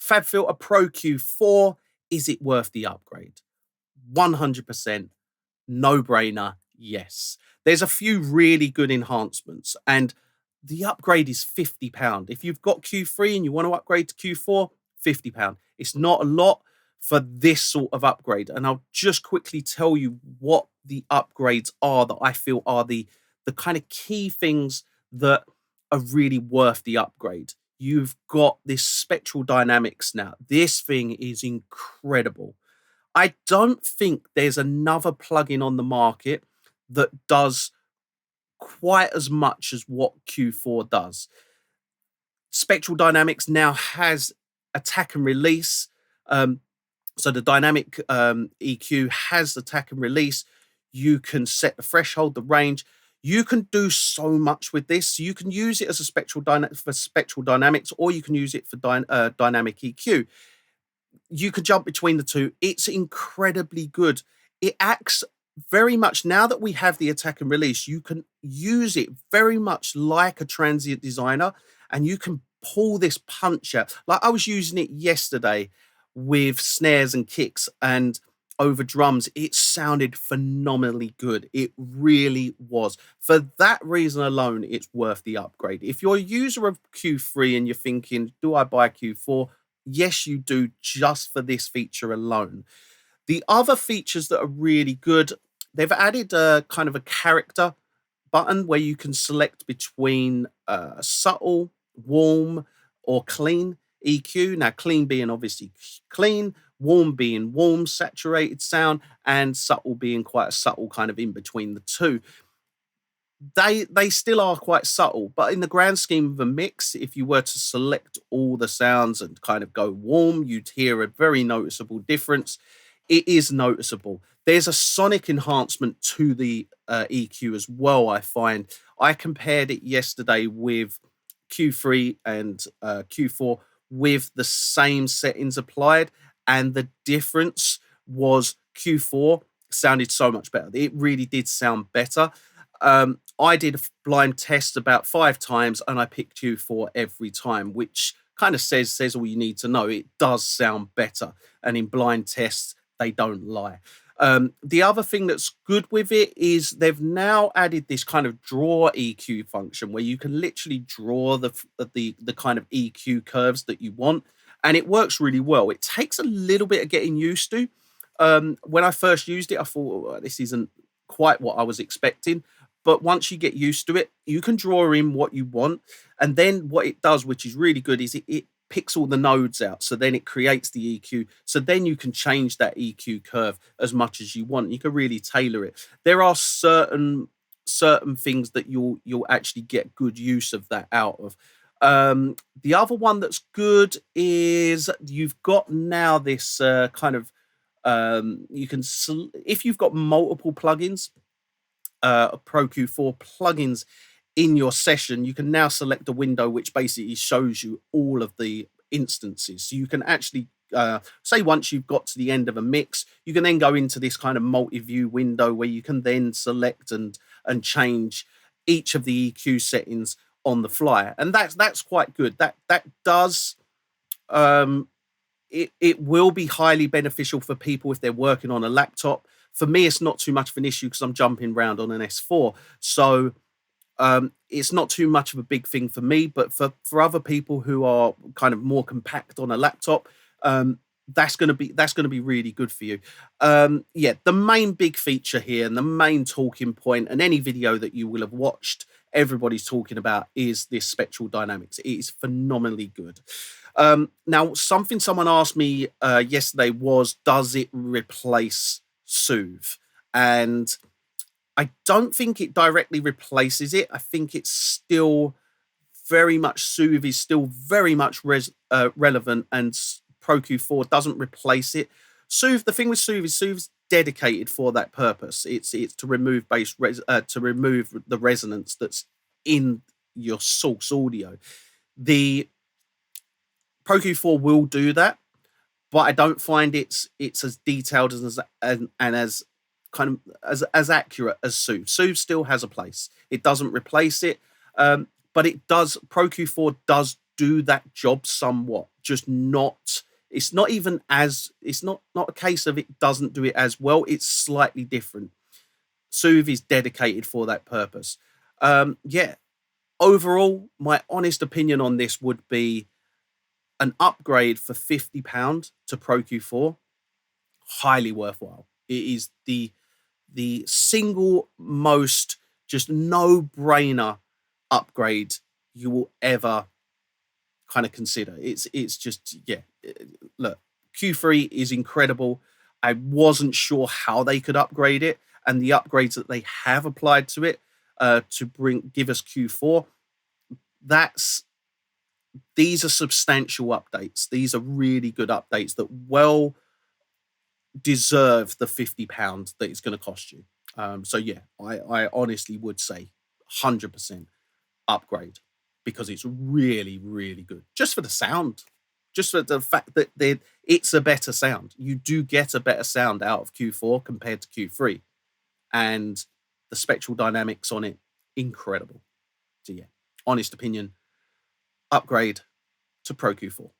Fabfilter Pro Q4, is it worth the upgrade? 100%, no brainer, yes. There's a few really good enhancements, and the upgrade is £50. If you've got Q3 and you want to upgrade to Q4, £50. It's not a lot for this sort of upgrade. And I'll just quickly tell you what the upgrades are that I feel are the kind of key things that are really worth the upgrade. You've got this spectral dynamics now. This thing is incredible. I don't think there's another plugin on the market that does quite as much as what Q4 does. Spectral Dynamics now has attack and release. So the dynamic EQ has attack and release. You can set the threshold, the range. You can do so much with this. You can use it as a for spectral dynamics, or you can use it for dynamic EQ. You could jump between the two. It's incredibly good. It acts very much, now that we have the attack and release, you can use it very much like a transient designer, and you can pull this punch out. Like I was using it yesterday with snares and kicks and over drums. It sounded phenomenally good. It really was. For that reason alone, it's worth the upgrade. If you're a user of Q3 and you're thinking, do I buy Q4? Yes, you do, just for this feature alone. The other features that are really good, they've added a kind of a character button where you can select between subtle, warm, or clean EQ. Now, clean being obviously clean, warm being warm, saturated sound, and subtle being quite a subtle kind of in between the two. They still are quite subtle, but in the grand scheme of a mix, if you were to select all the sounds and kind of go warm, you'd hear a very noticeable difference. It is noticeable. There's a sonic enhancement to the EQ as well, I find. I compared it yesterday with Q3 and Q4 with the same settings applied, and the difference was Q4 sounded so much better. It really did sound better. I did a blind test about 5 times, and I picked Q4 every time, which kind of says all you need to know. It does sound better, and in blind tests, they don't lie. The other thing that's good with it is they've now added this kind of draw EQ function where you can literally draw the kind of EQ curves that you want, and it works really well. It takes a little bit of getting used to. When I first used it, I thought, oh, this isn't quite what I was expecting. But once you get used to it, you can draw in what you want. And then what it does, which is really good, is it picks all the nodes out. So then it creates the EQ. So then you can change that EQ curve as much as you want. You can really tailor it. There are certain things that you'll actually get good use of that out of. The other one that's good is you've got now this kind of you can if you've got multiple plugins, Pro Q4 plugins in your session, you can now select a window which basically shows you all of the instances. So you can actually say once you've got to the end of a mix, you can then go into this kind of multi-view window where you can then select and change each of the EQ settings on the fly, and that's quite good. That does it will be highly beneficial for people if they're working on a laptop. For me, it's not too much of an issue because I'm jumping around on an S4. So it's not too much of a big thing for me. But for other people who are kind of more compact on a laptop, that's going to be really good for you. Yeah, the main big feature here and the main talking point, and any video that you will have watched, everybody's talking about, is this spectral dynamics. It is phenomenally good. Now, something someone asked me yesterday was, does it replace Soothe? And I don't think it directly replaces it. I think it's still very much, Soothe is still very much relevant, and Pro Q4 doesn't replace it. Soothe, the thing with Soothe is Soothe's dedicated for that purpose. It's to remove to remove the resonance that's in your source audio. The Pro Q4 will do that, but I don't find it's as detailed and as kind of as accurate as Soothe. Soothe still has a place. It doesn't replace it, but it does. Pro Q4 does do that job somewhat, just not. It's not even as. It's not a case of it doesn't do it as well. It's slightly different. Soothe is dedicated for that purpose. Yeah. Overall, my honest opinion on this would be an upgrade for £50 to Pro Q4, highly worthwhile. It is the single most just no brainer upgrade you will ever kind of consider. It's just, yeah. Look, Q3 is incredible. I wasn't sure how they could upgrade it, and the upgrades that they have applied to it to give us Q4. That's These are substantial updates. These are really good updates that well deserve the £50 that it's going to cost you. So yeah, I honestly would say 100% upgrade, because it's really, really good. Just for the sound, just for the fact that it's a better sound. You do get a better sound out of Q4 compared to Q3. And the spectral dynamics on it, incredible. So yeah, honest opinion, upgrade to Pro Q4.